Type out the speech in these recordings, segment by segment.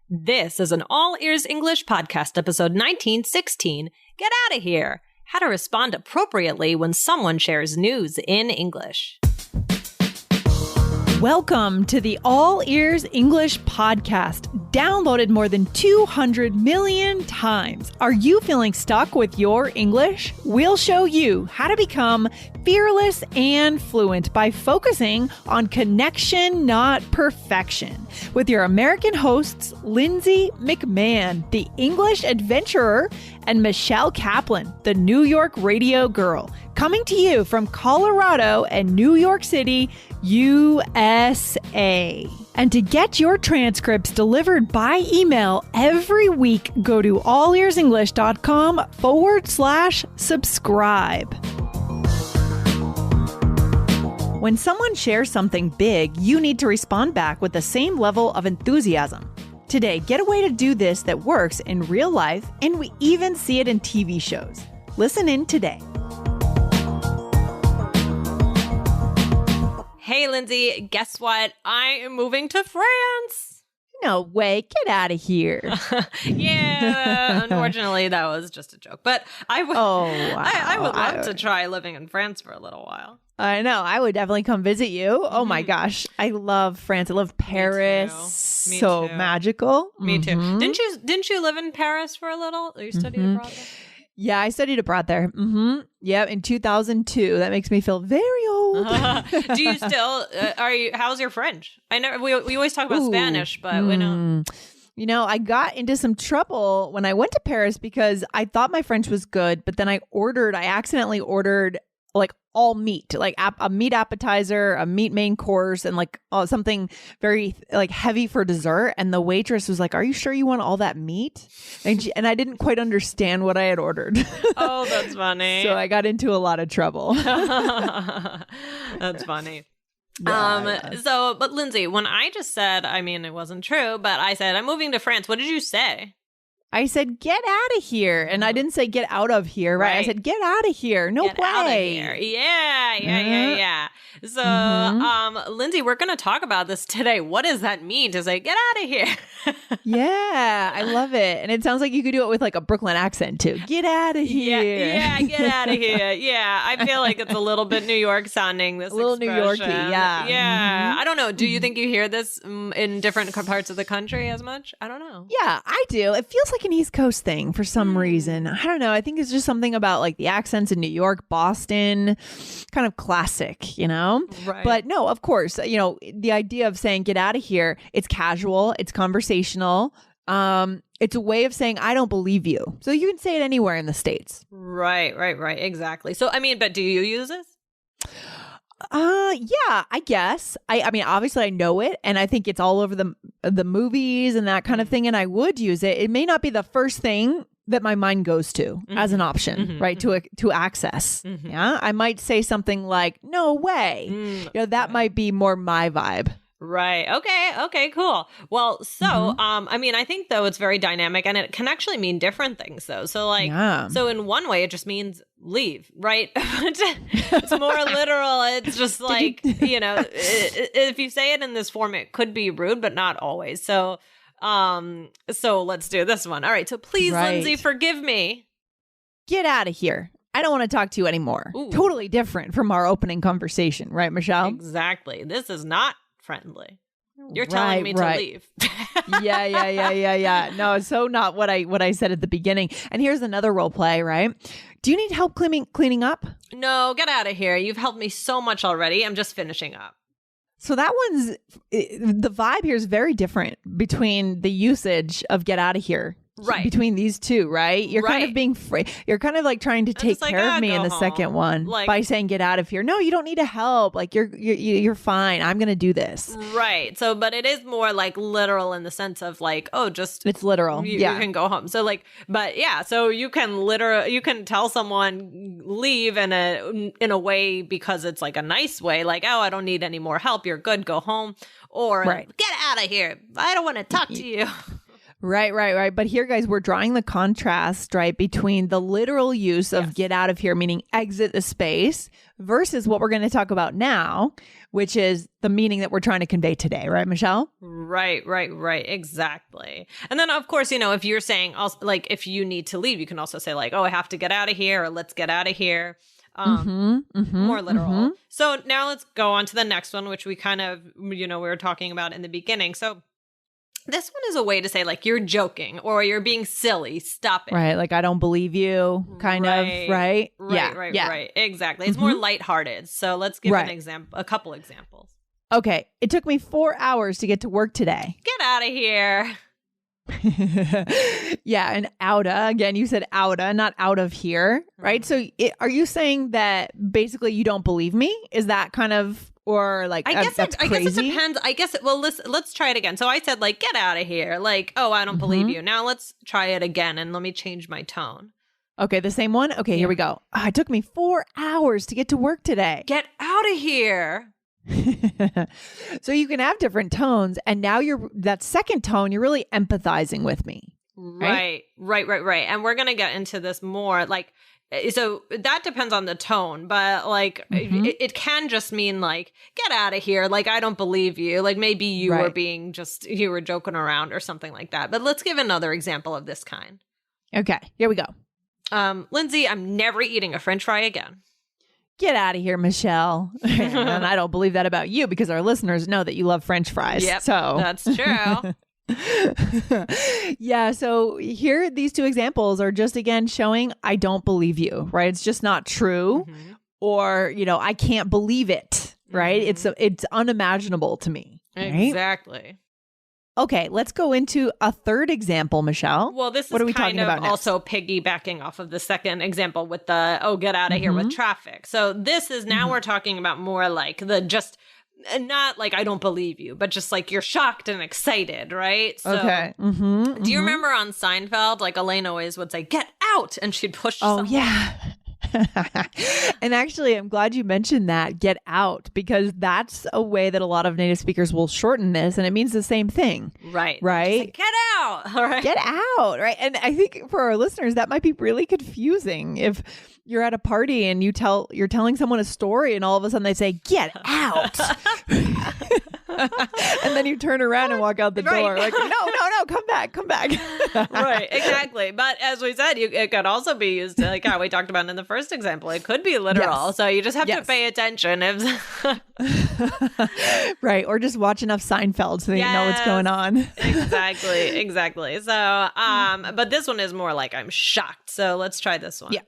This is an All Ears English podcast, episode 1916. Get out of here! How to respond appropriately when someone shares news in English. Welcome to the All Ears English podcast, downloaded more than 200 million times. Are you feeling stuck with your English? We'll show you how to become fearless and fluent by focusing on connection, not perfection. With your American hosts, Lindsay McMahon, the English adventurer, and Michelle Kaplan, the New York radio girl, coming to you from Colorado and New York City, USA. And to get your transcripts delivered by email every week, go to allearsenglish.com/subscribe. When someone shares something big, you need to respond back with the same level of enthusiasm. Today, get a way to do this that works in real life, and we even see it in TV shows. Listen in today. Hey, Lindsay, guess what? I am moving to France. No way. Get out of here. Yeah, unfortunately, that was just a joke. But I would, I would love to try living in France for a little while. I know. I would definitely come visit you. Oh my gosh. I love France. I love Paris. Me so too. magical. Me too. Didn't you live in Paris for a little? Or you studied abroad there? Yeah, I studied abroad there. Yep, in 2002. That makes me feel very old. Do you still, how's your French? I know we always talk about Spanish, but we don't. You know, I got into some trouble when I went to Paris because I thought my French was good, but then I accidentally ordered like all meat, like a meat appetizer, a meat main course, and like something very like heavy for dessert. And the waitress was like, "Are you sure you want all that meat?" And I didn't quite understand what I had ordered. Oh, that's funny. So I got into a lot of trouble. That's funny. But Lindsay, when I just said, I mean, it wasn't true, but I said, I'm moving to France. What did you say? I said, get out of here. And I didn't say get out of here, right? I said, get out of here. No get way. Out of here. Yeah. So, Lindsay, we're going to talk about this today. What does that mean to say, get out of here? Yeah, I love it. And it sounds like you could do it with like a Brooklyn accent too. Get out of here. Yeah, get out of here. Yeah, I feel like it's a little bit New York sounding, this expression. New Yorky, yeah. Yeah. I don't know. Do you think you hear this in different parts of the country as much? I don't know. Yeah, I do. It feels like an East Coast thing for some reason. I don't know. I think it's just something about like the accents in New York, Boston, kind of classic, you know? Right. But no, of course, you know, the idea of saying get out of here, it's casual, it's conversational. It's a way of saying, I don't believe you. So you can say it anywhere in the States. Right. Exactly. So, I mean, but do you use this? Yeah, I guess. I mean, obviously I know it, and I think it's all over the movies and that kind of thing, and I would use it. It may not be the first thing that my mind goes to as an option, right? To access. Yeah. I might say something like, no way. You know, that might be more my vibe. Right. Okay, cool. Well, so, I mean, I think though it's very dynamic and it can actually mean different things though. So like, so in one way it just means leave, right? It's more literal. It's just like, you know, if you say it in this form, it could be rude, but not always. So let's do this one. All right. So please, Lindsay, forgive me. Get out of here. I don't want to talk to you anymore. Ooh. Totally different from our opening conversation, right, Michelle? Exactly. This is not friendly. You're telling me to leave. Yeah. No, so not what I said at the beginning. And here's another role play, right? Do you need help cleaning up? No, get out of here. You've helped me so much already. I'm just finishing up. So that the vibe here is very different between the usage of get out of here. Right. Between these two, right? You're kind of being you're kind of like trying to take care of me in the second one by saying get out of here. No, you don't need to help. Like you're fine. I'm going to do this. Right. So, but it is more like literal in the sense of like, oh, just it's literal. You can go home. So like, but yeah, so you can tell someone leave in a way because it's like a nice way, like, oh, I don't need any more help. You're good. Go home. Or get out of here. I don't want to talk to you. Right. But here, guys, we're drawing the contrast, right, between the literal use of get out of here, meaning exit the space, versus what we're going to talk about now, which is the meaning that we're trying to convey today. Right, Michelle? Right. Exactly. And then, of course, if you're saying, also, like, if you need to leave, you can also say, like, oh, I have to get out of here, or let's get out of here. More literal. So now let's go on to the next one, which we kind of, we were talking about in the beginning. So this one is a way to say, like, you're joking or you're being silly. Stop it. Right. Like, I don't believe you, kind of. Right. Right. Exactly. It's more lighthearted. So let's give an example, a couple examples. Okay. It took me 4 hours to get to work today. Get out of here. Yeah. And Outta, again, you said Outta, not out of here. Right. So are you saying that basically you don't believe me? Is that kind of... Or like, I guess it depends. Well, let's try it again. So I said, like, get out of here. Like, oh, I don't believe you. Now let's try it again. And let me change my tone. Okay. The same one. Okay. Here we go. It took me 4 hours to get to work today. Get out of here. So you can have different tones. And now that second tone, you're really empathizing with me. Right. And we're going to get into this more. Like, so that depends on the tone, but like it can just mean like, get out of here. Like, I don't believe you. Like, maybe you were you were joking around or something like that. But let's give another example of this kind. Okay, here we go. Lindsay, I'm never eating a French fry again. Get out of here, Michelle. And I don't believe that about you because our listeners know that you love French fries. Yep, so that's true. Yeah. So here, these two examples are just, again, showing I don't believe you, right? It's just not true. Or, I can't believe it, right? It's unimaginable to me. Right? Exactly. Okay. Let's go into a third example, Michelle. Well, this is kind of also piggybacking off of the second example with the, get out of here with traffic. So this is now we're talking about more like not like I don't believe you, but just like you're shocked and excited, right? So, okay. Do you remember on Seinfeld, like Elaine always would say, get out, and she'd push someone. Yeah. And actually, I'm glad you mentioned that, get out, because that's a way that a lot of native speakers will shorten this, and it means the same thing. Right. Like, get out. All right. Get out. Right. And I think for our listeners, that might be really confusing if you're at a party and you're telling someone a story and all of a sudden they say, get out. And then you turn around and walk out the door like, no, come back. Right, exactly. But as we said, it could also be used to, like how we talked about in the first example. It could be literal. Yes. So you just have to pay attention. Right. Or just watch enough Seinfeld so that you know what's going on. Exactly. So, but this one is more like I'm shocked. So let's try this one. Yeah.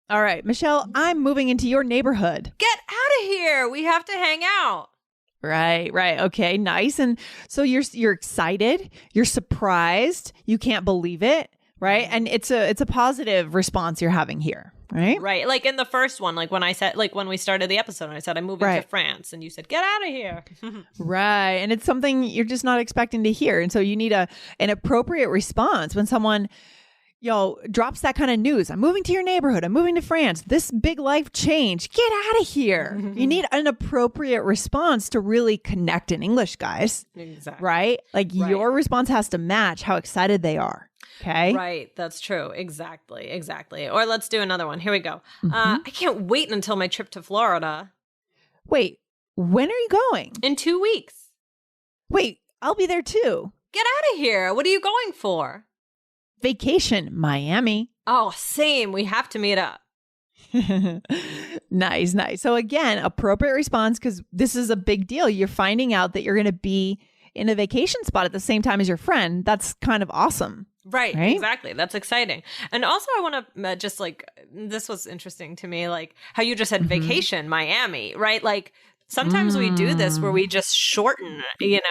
All right, Michelle, I'm moving into your neighborhood. Get out of here. We have to hang out. Right. Okay, nice. And so you're excited, you're surprised, you can't believe it, right? And it's a positive response you're having here, right? Right. Like in the first one, like when I said, like when we started the episode, I said I'm moving to France, and you said get out of here. Right. And it's something you're just not expecting to hear, and so you need an appropriate response when someone drops that kind of news. I'm moving to your neighborhood. I'm moving to France. This big life change. Get out of here. You need an appropriate response to really connect in English, guys. Exactly. Right? Like your response has to match how excited they are. Okay. Right. That's true. Exactly. Or let's do another one. Here we go. I can't wait until my trip to Florida. Wait, when are you going? In 2 weeks. Wait, I'll be there too. Get out of here. What are you going for? Vacation, Miami. Oh, same. We have to meet up. Nice. So again, appropriate response, because this is a big deal. You're finding out that you're going to be in a vacation spot at the same time as your friend. That's kind of awesome. Right? Exactly. That's exciting. And also I want to just like, this was interesting to me, like how you just said vacation, Miami, right? Like sometimes we do this where we just shorten,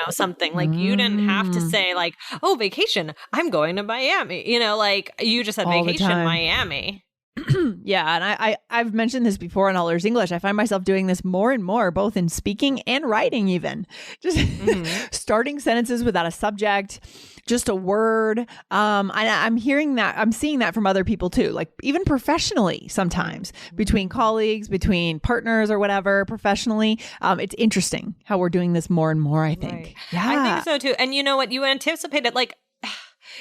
something like you didn't have to say like, oh, vacation, I'm going to Miami, like you just said all vacation, Miami. Yeah. And I've mentioned this before in All Ears English. I find myself doing this more and more, both in speaking and writing, even just starting sentences without a subject, just a word. I'm hearing that. I'm seeing that from other people too, like even professionally sometimes between colleagues, between partners or whatever, professionally. It's interesting how we're doing this more and more, I think. Right. Yeah. I think so too. And you know what? You anticipated like,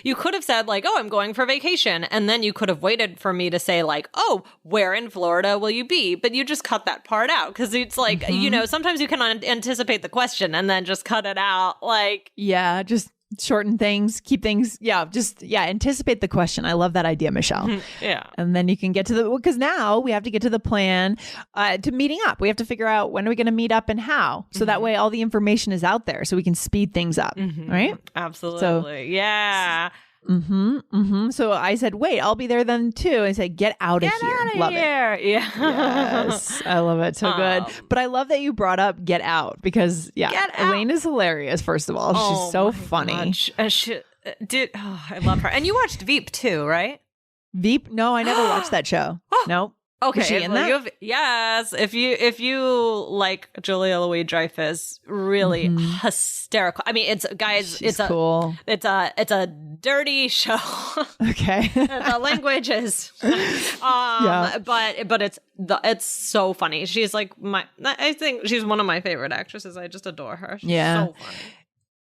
You could have said like, oh, I'm going for vacation. And then you could have waited for me to say like, oh, where in Florida will you be? But you just cut that part out because it's like, sometimes you can anticipate the question and then just cut it out. Like, yeah, just shorten things, keep things. Anticipate the question. I love that idea, Michelle. Yeah. And then you can get to because now we have to get to the plan to meeting up. We have to figure out when are we going to meet up and how. So that way all the information is out there so we can speed things up. Right? Absolutely. So, yeah. So I said, wait, I'll be there then too. I said, get out of here. Love it. Yeah. Yes. I love it. So good. But I love that you brought up get out because Elaine is hilarious. First of all, she's so funny. I love her. And you watched Veep too, right? Veep? No, I never watched that show. Nope. Okay, is she in that? Yes. If you like Julia Louis-Dreyfus, really hysterical. I mean, it's cool. It's a dirty show. Okay. The language is, but it's so funny. She's like I think she's one of my favorite actresses. I just adore her. She's so funny.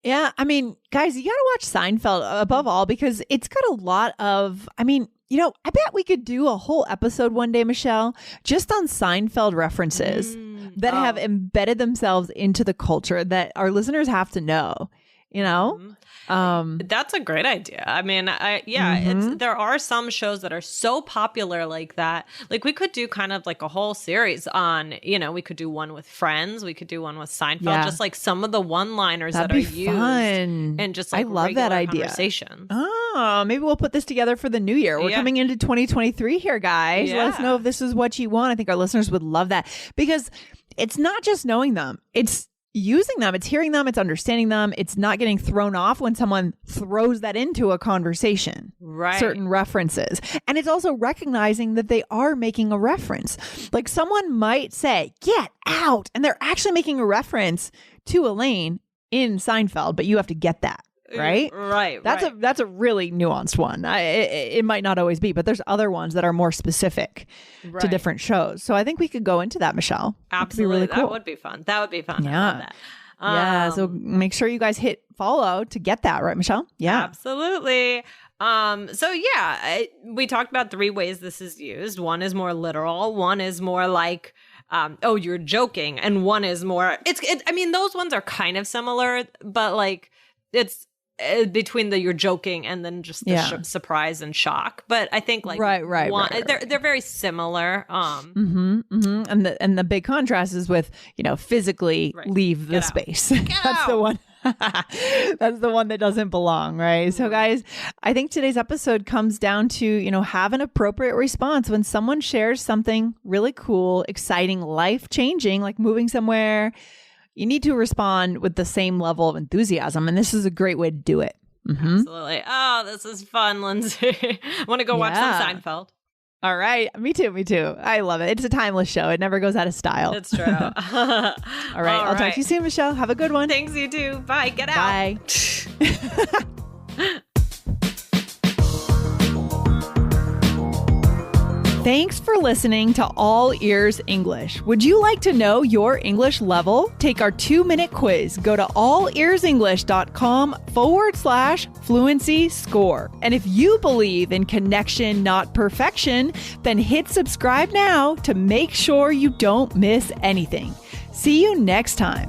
Yeah. I mean, guys, you got to watch Seinfeld above all because it's got a lot of, I bet we could do a whole episode one day, Michelle, just on Seinfeld references that have embedded themselves into the culture that our listeners have to know, That's a great idea. I mean, there are some shows that are so popular like that. Like we could do kind of like a whole series on, we could do one with Friends. We could do one with Seinfeld, just like some of the one-liners that are used and just like I love that idea. Conversations. Oh, maybe we'll put this together for the new year. We're coming into 2023 here, guys. Let us know if this is what you want. I think our listeners would love that because it's not just knowing them. It's using them, it's hearing them, it's understanding them. It's not getting thrown off when someone throws that into a conversation, certain references. And it's also recognizing that they are making a reference. Like someone might say, get out. And they're actually making a reference to Elaine in Seinfeld, but you have to get that. Right? That's a really nuanced one. It might not always be, but there's other ones that are more specific to different shows. So I think we could go into that, Michelle. Absolutely. Really cool. That would be fun. I love that. So make sure you guys hit follow to get that, right, Michelle? Yeah. Absolutely. We talked about 3 ways this is used. One is more literal. One is more like, oh, you're joking. And one is more, those ones are kind of similar, but like it's between the you're joking and then just the surprise and shock. But I think like they're very similar. And the big contrast is with, physically leave the space. That's the one. That's the one that doesn't belong, right? So guys, I think today's episode comes down to, have an appropriate response when someone shares something really cool, exciting, life-changing, like moving somewhere. You need to respond with the same level of enthusiasm. And this is a great way to do it. Absolutely. Oh, this is fun, Lindsay. I want to go watch some Seinfeld. All right. Me too. I love it. It's a timeless show. It never goes out of style. It's true. All right. I'll talk to you soon, Michelle. Have a good one. Thanks, you too. Bye. Get out. Bye. Thanks for listening to All Ears English. Would you like to know your English level? Take our 2-minute quiz. Go to allearsenglish.com/fluency score. And if you believe in connection, not perfection, then hit subscribe now to make sure you don't miss anything. See you next time.